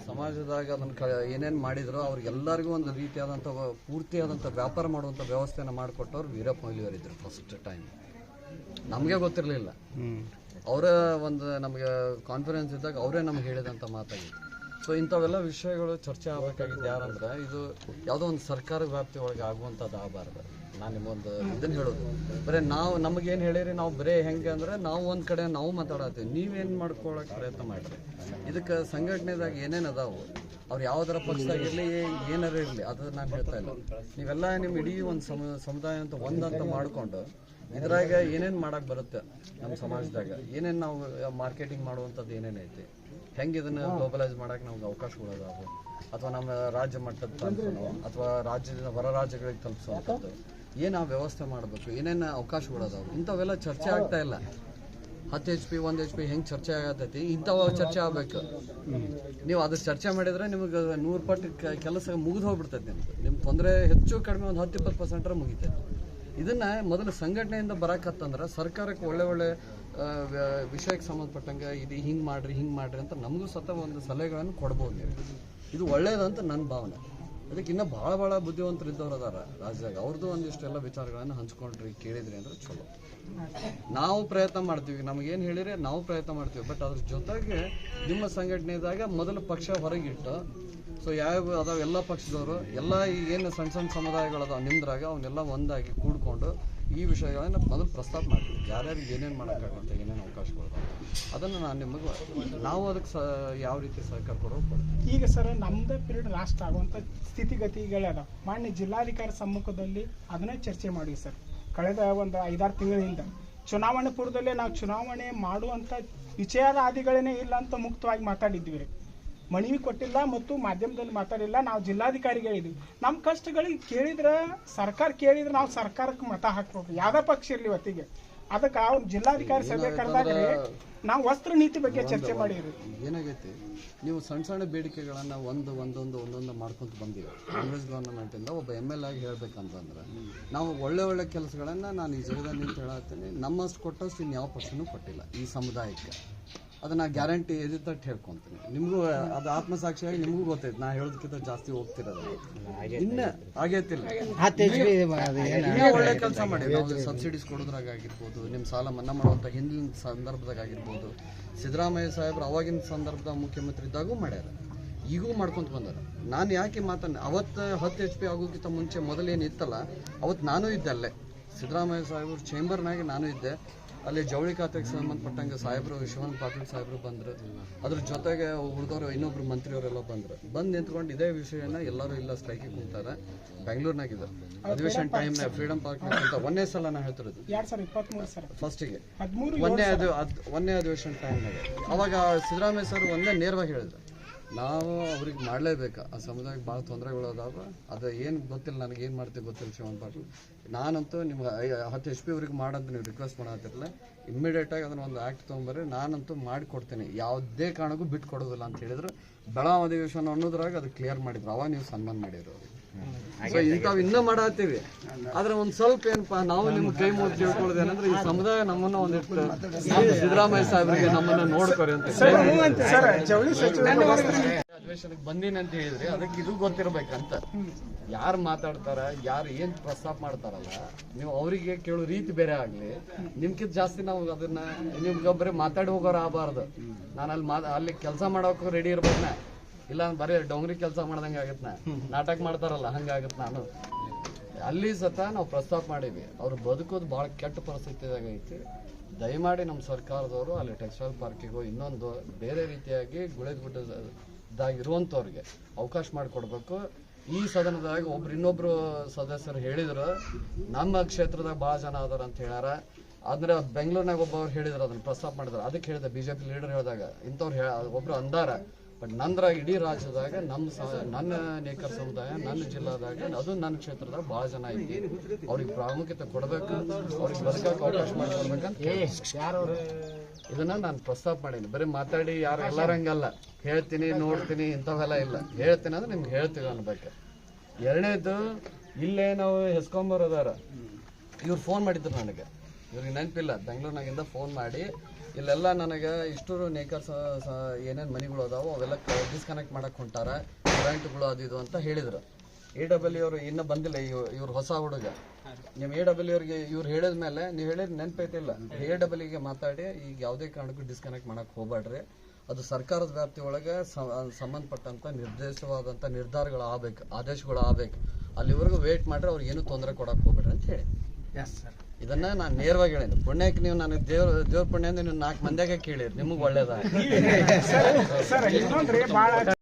ಸಮಾಜದಾಗ ಅದನ್ನ ಏನೇನು ಮಾಡಿದ್ರು ಅವ್ರಿಗೆಲ್ಲರಿಗೂ ಒಂದು ರೀತಿಯಾದಂಥ ಪೂರ್ತಿಯಾದಂಥ ವ್ಯಾಪಾರ ಮಾಡುವಂಥ ವ್ಯವಸ್ಥೆಯನ್ನು ಮಾಡಿಕೊಟ್ಟವ್ರು ವೀರಪ್ಪ ಮೊಯ್ಲಿಯವರಿದ್ದರು ಫಸ್ಟ್ ಟೈಮ್. ನಮಗೆ ಗೊತ್ತಿರಲಿಲ್ಲ. ಅವರ ಒಂದು ನಮಗೆ ಕಾನ್ಫಿಡೆನ್ಸ್ ಇದ್ದಾಗ ಅವರೇ ನಮ್ಗೆ ಹೇಳಿದಂಥ ಮಾತಾಗಿತ್ತು. ಸೊ ಇಂಥವೆಲ್ಲ ವಿಷಯಗಳು ಚರ್ಚೆ ಆಗಬೇಕಾಗಿದ್ದು ಯಾರಂದ್ರೆ ಇದು ಯಾವುದೋ ಒಂದು ಸರ್ಕಾರ ವ್ಯಾಪ್ತಿ ಒಳಗೆ ಆಗುವಂಥದ್ದು ಆಗಬಾರ್ದು. ನಾನು ನಿಮ್ಮೊಂದು ಇದನ್ನು ಹೇಳೋದು ಬರೀ ನಾವು ನಮಗೇನು ಹೇಳಿರಿ, ನಾವು ಬರೀ ಹೆಂಗೆ ಅಂದ್ರೆ ನಾವು ಒಂದು ಕಡೆ ನಾವು ಮಾತಾಡತ್ತೀವಿ, ನೀವೇನು ಮಾಡ್ಕೊಳ್ಳೋಕೆ ಪ್ರಯತ್ನ ಮಾಡಿರಿ. ಇದಕ್ಕೆ ಸಂಘಟನೆದಾಗ ಏನೇನು ಅದಾವು, ಅವ್ರು ಯಾವುದರ ಪಕ್ಷದಾಗಿರಲಿ ಏನಾರ ಇರಲಿ, ಅದು ನಾನು ಹೇಳ್ತಾ ಇಲ್ಲ. ನೀವೆಲ್ಲ ನಿಮ್ಮ ಇಡೀ ಒಂದು ಸಮುದಾಯ ಅಂತ ಒಂದಂತ ಮಾಡಿಕೊಂಡು ಇದ್ರಾಗ ಏನೇನು ಮಾಡೋಕ್ಕೆ ಬರುತ್ತೆ ನಮ್ಮ ಸಮಾಜದಾಗ, ಏನೇನು ನಾವು ಮಾರ್ಕೆಟಿಂಗ್ ಮಾಡುವಂಥದ್ದು ಏನೇನೈತಿ, ಹೆಂಗೆ ಇದನ್ನು ಗ್ಲೋಬಲೈಸ್ ಮಾಡೋಕೆ ನಮ್ಗೆ ಅವಕಾಶಗಳದಾವು, ಅಥವಾ ನಮ್ಮ ರಾಜ್ಯ ಮಟ್ಟದ ತಲುಪೋ ಅಥವಾ ರಾಜ್ಯದಿಂದ ಹೊರ ರಾಜ್ಯಗಳಿಗೆ ತಲುಪಿಸುವಂಥದ್ದು ಏನು ಆ ವ್ಯವಸ್ಥೆ ಮಾಡಬೇಕು, ಏನೇನು ಅವಕಾಶಗಳದಾವು, ಇಂಥವೆಲ್ಲ ಚರ್ಚೆ ಆಗ್ತಾ ಇಲ್ಲ. 10 HP 1 HP ಹೆಂಗೆ ಚರ್ಚೆ ಆಗತೈತಿ, ಇಂಥವು ಚರ್ಚೆ ಆಗಬೇಕು. ನೀವು ಅದು ಚರ್ಚೆ ಮಾಡಿದರೆ ನಿಮಗೆ 100 ಪಟ್ಟು ಕೆಲಸ ಮುಗಿದು ಹೋಗ್ಬಿಡ್ತೈತೆ. ನಿಮ್ಮ ತೊಂದರೆ ಹೆಚ್ಚು ಕಡಿಮೆ ಒಂದು 10-20% ಮುಗಿತೈತೆ. ಇದನ್ನು ಮೊದಲು ಸಂಘಟನೆಯಿಂದ ಬರಕತ್ತಂದ್ರೆ ಸರ್ಕಾರಕ್ಕೆ ಒಳ್ಳೆ ವಿಷಯಕ್ಕೆ ಸಂಬಂಧಪಟ್ಟಂಗೆ ಇದು ಹಿಂಗೆ ಮಾಡಿರಿ ಅಂತ ನಮಗೂ ಸತ ಒಂದು ಸಲಹೆಗಳನ್ನು ಕೊಡ್ಬೋದು ನೀವು. ಇದು ಒಳ್ಳೇದಂತ ನನ್ನ ಭಾವನೆ. ಅದಕ್ಕೆ ಇನ್ನೂ ಭಾಳ ಬುದ್ಧಿವಂತರು ಇದ್ದವ್ರು ಅದಾರ ರಾಜ್ಯದಾಗ, ಅವ್ರದ್ದು ಒಂದಿಷ್ಟೆಲ್ಲ ವಿಚಾರಗಳನ್ನು ಹಂಚ್ಕೊಂಡ್ರಿ ಕೇಳಿದ್ರಿ ಅಂದ್ರೆ ಚಲೋ. ನಾವು ಪ್ರಯತ್ನ ಮಾಡ್ತೀವಿ, ನಮಗೇನು ಹೇಳಿರಿ ನಾವು ಪ್ರಯತ್ನ ಮಾಡ್ತೀವಿ. ಬಟ್ ಅದ್ರ ಜೊತೆಗೆ ನಿಮ್ಮ ಸಂಘಟನೆದಾಗ ಮೊದಲು ಪಕ್ಷ ಹೊರಗಿಟ್ಟು, ಸೊ ಯಾವ ಅದಾವ ಎಲ್ಲ ಪಕ್ಷದವರು ಎಲ್ಲ ಏನು ಸಣ್ಣ ಸಮುದಾಯಗಳದಾವ ನಿಮ್ದ್ರಾಗ ಅವನ್ನೆಲ್ಲ ಒಂದಾಗಿ ಕೂಡ್ಕೊಂಡು ಈ ವಿಷಯಗಳನ್ನು ಮೊದಲು ಪ್ರಸ್ತಾಪ ಮಾಡ್ತೀವಿ. ಯಾರ್ಯಾರಿಗೆ ಏನೇನು ಮಾಡೋಕ್ಕಾಗುತ್ತೆ, ಏನೇನು ಅವಕಾಶಗಳು ಅದನ್ನು ನಾನು ನಿಮಗೆ ನಾವು ಅದಕ್ಕೆ ಯಾವ ರೀತಿ ಸಹಕಾರ ಕೊಡೋದು. ಈಗ ಸರ್ ನಮ್ಮದೇ ಪೀರಿಯಡ್ ಲಾಸ್ಟ್ ಆಗುವಂಥ ಸ್ಥಿತಿಗತಿಗಳದ ಮಾನ್ಯ ಜಿಲ್ಲಾಧಿಕಾರಿ ಸಮ್ಮುಖದಲ್ಲಿ ಅದನ್ನೇ ಚರ್ಚೆ ಮಾಡಿವಿ ಸರ್. ಕಳೆದ ಒಂದು 5-6 ತಿಂಗಳಿಂದ ಚುನಾವಣೆ ಪೂರ್ವದಲ್ಲೇ ನಾವು ಚುನಾವಣೆ ಮಾಡುವಂಥ ವಿಚಾರಾದಿಗಳೇನೇ ಇಲ್ಲ ಅಂತ ಮುಕ್ತವಾಗಿ ಮಾತಾಡಿದ್ವಿ ರೀ. ಮನವಿ ಕೊಟ್ಟಿಲ್ಲ ಮತ್ತು ಮಾಧ್ಯಮದಲ್ಲಿ ಮಾತಾಡಿಲ್ಲ. ನಾವು ಜಿಲ್ಲಾಧಿಕಾರಿಗೆ ಹೇಳಿದ್ವಿ ನಮ್ಮ ಕಷ್ಟಗಳಿಗೆ ಕೇಳಿದ್ರೆ ಸರ್ಕಾರ ಕೇಳಿದ್ರೆ ನಾವು ಸರ್ಕಾರಕ್ಕೆ ಮತ ಹಾಕ್ಬೇಕು, ಯಾವುದೇ ಪಕ್ಷ ಇರಲಿ ಹೊತ್ತಿಗೆ. ಅದಕ್ಕೆ ಅವ್ರು ಜಿಲ್ಲಾಧಿಕಾರಿ ಸಭೆ ಕರೆದಾಗ ನಾವು ವಸ್ತ್ರ ನೀತಿ ಬಗ್ಗೆ ಚರ್ಚೆ ಮಾಡಿದ್ವಿ. ಏನಾಗೈತಿ, ನೀವು ಸಣ್ಣ ಬೇಡಿಕೆಗಳನ್ನು ಒಂದೊಂದು ಮಾಡ್ಕೊಂತ ಬಂದೀವಿ. ಕಾಂಗ್ರೆಸ್ ಗೌರ್ಮೆಂಟಿಂದ ಒಬ್ಬ MLA ಆಗಿ ಹೇಳ್ಬೇಕಂತಂದ್ರೆ ನಾವು ಒಳ್ಳೆ ಕೆಲಸಗಳನ್ನು ನಾನು ಈ ಜಾಗದಲ್ಲಿ ನಿಂತು ಹೇಳತ್ತೀನಿ, ನಮ್ಮಷ್ಟು ಕೊಟ್ಟಷ್ಟು ಇನ್ಯಾವ ಪಕ್ಷನೂ ಕೊಟ್ಟಿಲ್ಲ ಈ ಸಮುದಾಯಕ್ಕೆ. ಅದನ್ನ ಗ್ಯಾರಂಟಿ ಎದಿತಟ್ಟು ಹೇಳ್ಕೊಂತೀನಿ. ನಿಮಗೂ ಅದು ಆತ್ಮಸಾಕ್ಷಿಯಾಗಿ ನಿಮಗೂ ಗೊತ್ತೈತೆ, ನಾ ಹೇಳೋದಕ್ಕಿಂತ ಜಾಸ್ತಿ ಹೋಗ್ತಿರೋದು ಇನ್ನು ಆಗೈತಿಲ್ಲ. ಒಳ್ಳೆ ಕೆಲಸ ಮಾಡಿ ನಾವು ಸಬ್ಸಿಡೀಸ್ ಕೊಡೋದ್ರಾಗ ಆಗಿರ್ಬೋದು, ನಿಮ್ಮ ಸಾಲ ಮನ್ನಾ ಮಾಡುವಂಥ ಹಿಂದಿನ ಸಂದರ್ಭದಾಗ ಆಗಿರ್ಬೋದು, ಸಿದ್ದರಾಮಯ್ಯ ಸಾಹೇಬ್ರು ಅವಾಗಿನ ಸಂದರ್ಭದಾಗ ಮುಖ್ಯಮಂತ್ರಿ ಇದ್ದಾಗೂ ಮಾಡ್ಯಾರ, ಈಗೂ ಮಾಡ್ಕೊಂತ ಬಂದಾರ. ನಾನು ಯಾಕೆ ಅವತ್ತು 10 HP ಆಗೋಕ್ಕಿಂತ ಮುಂಚೆ ಮೊದಲೇನಿತ್ತಲ್ಲ ಅವತ್ತು ನಾನು ಇದ್ದೆ ಅಲ್ಲೇ. ಸಿದ್ದರಾಮಯ್ಯ ಸಾಹೇಬ್ರು ಚೇಂಬರ್ನಾಗೆ ನಾನು ಇದ್ದೆ. ಅಲ್ಲಿ ಜವಳಿ ಖಾತೆಗೆ ಸಂಬಂಧಪಟ್ಟಂಗೆ ಸಾಹೇಬರು ಯಶವಂತ್ ಪಾಟೀಲ್ ಸಾಹೇಬರು ಬಂದರು. ಅದ್ರ ಜೊತೆಗೆ ಉಳಿದವರು ಇನ್ನೊಬ್ರು ಮಂತ್ರಿಯವರೆಲ್ಲ ಬಂದು ನಿಂತ್ಕೊಂಡು ಇದೇ ವಿಷಯನ ಎಲ್ಲರೂ ಇಲ್ಲ ಸ್ಟ್ರೈಕಿಗೆ ಕೂತಾರೆ. ಬೆಂಗಳೂರಿನಾಗಿದೆ ಅಧಿವೇಶನ ಟೈಮ್ನಾಗ ಫ್ರೀಡಮ್ ಪಾರ್ಕ್ನಾಗ ಅಂತ ಒಂದೇ ಸಲ ನಾನು ಹೇಳ್ತಿರೋದು 2023 ಫಸ್ಟಿಗೆ ಒಂದೇ ಅಧಿವೇಶನ ಟೈಮ್ನಾಗ. ಅವಾಗ ಸಿದ್ದರಾಮಯ್ಯ ಸರ್ ಒಂದೇ ನೇರವಾಗಿ ಹೇಳಿದ್ರು, ನಾವು ಅವ್ರಿಗೆ ಮಾಡಲೇಬೇಕು, ಆ ಸಮುದಾಯಕ್ಕೆ ಭಾಳ ತೊಂದರೆಗಳು ಅದಾವ, ಅದು ಏನು ಗೊತ್ತಿಲ್ಲ, ನನಗೆ ಏನು ಮಾಡ್ತೀವಿ ಗೊತ್ತಿಲ್ಲ ಶಿವನ್ ಪಾಟೀಲ್, ನಾನಂತೂ ನಿಮ್ಗೆ 10 HP ಅವ್ರಿಗೆ ಮಾಡಂತ ನೀವು ರಿಕ್ವೆಸ್ಟ್ ಮಾಡತ್ತಿರಲ್ಲ, ಇಮ್ಮಿಡಿಯೇಟಾಗಿ ಅದನ್ನ ಒಂದು ಆ್ಯಕ್ಟ್ ತೊಗೊಂಬರ್ರಿ, ನಾನಂತೂ ಮಾಡಿಕೊಡ್ತೀನಿ, ಯಾವುದೇ ಕಾರಣಕ್ಕೂ ಬಿಟ್ಟು ಕೊಡೋದಿಲ್ಲ ಅಂತ ಹೇಳಿದ್ರು. ಬೆಳಗಾವಿ ಅಧಿವೇಶನ ಅನ್ನೋದ್ರಾಗ ಅದು ಕ್ಲಿಯರ್ ಮಾಡಿದ್ರು, ಅವಾಗ ನೀವು ಸನ್ಮಾನ ಮಾಡಿದ್ರು ಅವ್ರಿಗೆ. ಸೊ ಇಂಥವು ಇನ್ನೂ ಮಾಡತ್ತೀವಿ. ಆದ್ರೆ ಒಂದು ಸ್ವಲ್ಪ ಏನಪ್ಪ ನಾವು ನಿಮ್ಮ ಕೈ ಮುಗಿ ತಿಳ್ಕೊಳ್ಳೋದೇನಂದ್ರೆ ಈ ಸಮುದಾಯ ನಮ್ಮನ್ನ ಒಂದಿಟ್ಟು ಸಿದ್ದರಾಮಯ್ಯ ಸಾಹೇಬ್ರಿಗೆ ನಮ್ಮನ್ನ ನೋಡ್ಕೊರಿ ಅಂತ ಅಧಿವೇಶನಕ್ಕೆ ಬಂದೀನಿ ಅಂತ ಹೇಳಿದ್ರಿ. ಅದಕ್ಕೆ ಇದು ಗೊತ್ತಿರ್ಬೇಕಂತ, ಯಾರು ಮಾತಾಡ್ತಾರ, ಯಾರು ಏನ್ ಪ್ರಸ್ತಾಪ ಮಾಡ್ತಾರಲ್ಲ, ನೀವು ಅವರಿಗೆ ಕೇಳೋ ರೀತಿ ಬೇರೆ ಆಗ್ಲಿ. ನಿಮ್ಗಿಂತ ಜಾಸ್ತಿ ನಾವು ಅದನ್ನ ನಿಮ್ಗೊಬ್ಬರೇ ಮಾತಾಡಿ ಹೋಗೋರು ಆಗಬಾರ್ದು. ನಾನು ಅಲ್ಲಿ ಕೆಲಸ ಮಾಡೋಕ್ಕೂ ರೆಡಿ ಇರ್ಬೇಕನ್ನ, ಇಲ್ಲ ಬರೀ ಡೊಂಗ್ರಿ ಕೆಲಸ ಮಾಡ್ದಂಗೆ ಆಗತ್ತೆ, ನಾಟಕ ಮಾಡ್ತಾರಲ್ಲ ಹಂಗಾಗತ್ತೆ. ನಾನು ಅಲ್ಲಿ ಸತ ನಾವು ಪ್ರಸ್ತಾಪ ಮಾಡೀವಿ, ಅವ್ರು ಬದುಕೋದು ಭಾಳ ಕೆಟ್ಟ ಪರಿಸ್ಥಿತಿದಾಗ ಐತಿ. ದಯಮಾಡಿ ನಮ್ಮ ಸರ್ಕಾರದವರು ಅಲ್ಲಿ ಟೆಕ್ಸ್ಟೈಲ್ ಪಾರ್ಕಿಗೂ ಇನ್ನೊಂದು ಬೇರೆ ರೀತಿಯಾಗಿ ಗುಳೆಗುಡ್ಡದಾಗಿರುವಂಥವ್ರಿಗೆ ಅವಕಾಶ ಮಾಡಿಕೊಡ್ಬೇಕು. ಈ ಸದನದಾಗ ಇನ್ನೊಬ್ರು ಸದಸ್ಯರು ಹೇಳಿದ್ರು, ನಮ್ಮ ಕ್ಷೇತ್ರದಾಗ ಭಾಳ ಜನ ಅದಾರ ಅಂತ ಹೇಳ್ಯಾರ. ಅಂದ್ರೆ ಬೆಂಗಳೂರಿನಾಗ ಒಬ್ಬವ್ರು ಹೇಳಿದ್ರು, ಅದನ್ನ ಪ್ರಸ್ತಾಪ ಮಾಡಿದ್ರು. ಅದಕ್ಕೆ ಹೇಳಿದೆ BJP ಲೀಡರ್ ಹೇಳಿದಾಗ ಇಂಥವ್ರು ಒಬ್ರು ಅಂದಾರ. ಬಟ್ ನಂದ್ರಾಗ ಇಡೀ ರಾಜ್ಯದಾಗ ನನ್ನ ನೇಕರ್ ಸಮುದಾಯ ನನ್ನ ಜಿಲ್ಲಾದಾಗ ಅದು ನನ್ನ ಕ್ಷೇತ್ರದಾಗ ಭಾಳ ಜನ ಐತಿ, ಅವ್ರಿಗೆ ಪ್ರಾಮುಖ್ಯತೆ ಕೊಡಬೇಕು, ಅವ್ರಿಗೆ ಬದುಕಕ್ಕೆ ಅವಕಾಶ ಮಾಡಿಕೊಡ್ಬೇಕಂತ ಇದನ್ನ ನಾನು ಪ್ರಸ್ತಾಪ ಮಾಡೀನಿ. ಬರೀ ಮಾತಾಡಿ ಯಾರು ಎಲ್ಲರಂಗಲ್ಲ, ಹೇಳ್ತೀನಿ ನೋಡ್ತೀನಿ ಇಂಥವೆಲ್ಲ ಇಲ್ಲ, ಹೇಳ್ತೀನಿ ಅಂದ್ರೆ ನಿಮ್ಗೆ ಹೇಳ್ತೀವಿ ಅನ್ಬೇಕು. ಎರಡನೇದು, ಇಲ್ಲೇ ನಾವು ಹೆಸ್ಕೊಂಬರೋದಾರ ಇವ್ರು ಫೋನ್ ಮಾಡಿದ್ರು ನನಗೆ, ಇವ್ರಿಗೆ ನೆನಪಿಲ್ಲ, ಬೆಂಗಳೂರಿನಾಗಿಂದ ಫೋನ್ ಮಾಡಿ ಇಲ್ಲೆಲ್ಲ ನನಗೆ ಇಷ್ಟು ನೇಕರ್ಸ್ ಏನೇನು ಮನೆಗಳು ಅದಾವೋ ಅವೆಲ್ಲ ಡಿಸ್ಕನೆಕ್ಟ್ ಮಾಡಕ್ಕೆ ಹೊಂಟಾರ, ಕರೆಂಟ್ಗಳು ಅದು ಇದು ಅಂತ ಹೇಳಿದ್ರು. AW ಅವರು ಇನ್ನೂ ಬಂದಿಲ್ಲ, ಇವ್ರು ಹೊಸ ಹುಡುಗ. ನಿಮ್ಮ AW ಅವ್ರಿಗೆ ಇವ್ರು ಹೇಳಿದ ಮೇಲೆ ನೀವು ಹೇಳಿದ ನೆನಪೈತಿಲ್ಲ, AWಗೆ ಮಾತಾಡಿ ಈಗ ಯಾವುದೇ ಕಾರಣಕ್ಕೂ ಡಿಸ್ಕನೆಕ್ಟ್ ಮಾಡಕ್ಕೆ ಹೋಗ್ಬೇಡ್ರಿ, ಅದು ಸರ್ಕಾರದ ವ್ಯಾಪ್ತಿ ಒಳಗೆ ಸಂಬಂಧಪಟ್ಟಂತ ನಿರ್ದೇಶವಾದಂಥ ನಿರ್ಧಾರಗಳು ಆಗ್ಬೇಕು, ಆದೇಶಗಳು ಆಗ್ಬೇಕು, ಅಲ್ಲಿವರೆಗೂ ವೇಟ್ ಮಾಡ್ರೆ ಅವ್ರಿಗೆ ಏನು ತೊಂದರೆ ಕೊಡಕ್ಕೆ ಹೋಗ್ಬೇಡ್ರಿ ಅಂತ ಹೇಳಿ. ಇದನ್ನ ನಾನು ನೇರವಾಗಿ ಹೇಳಿದೆ. ಪುಣ್ಯಕ್ಕೆ ನೀವು ನನಗೆ ದೇವ್ರ ಪುಣ್ಯ ಅಂದ್ರೆ ನೀವು 4 ಮಂದಿಯಾಗೆ ಕೇಳಿರಿ, ನಿಮಗೆ ಒಳ್ಳೇದ. ಸರ್ ಇನ್ನೊಂದ್ರಿ ಭಾಳ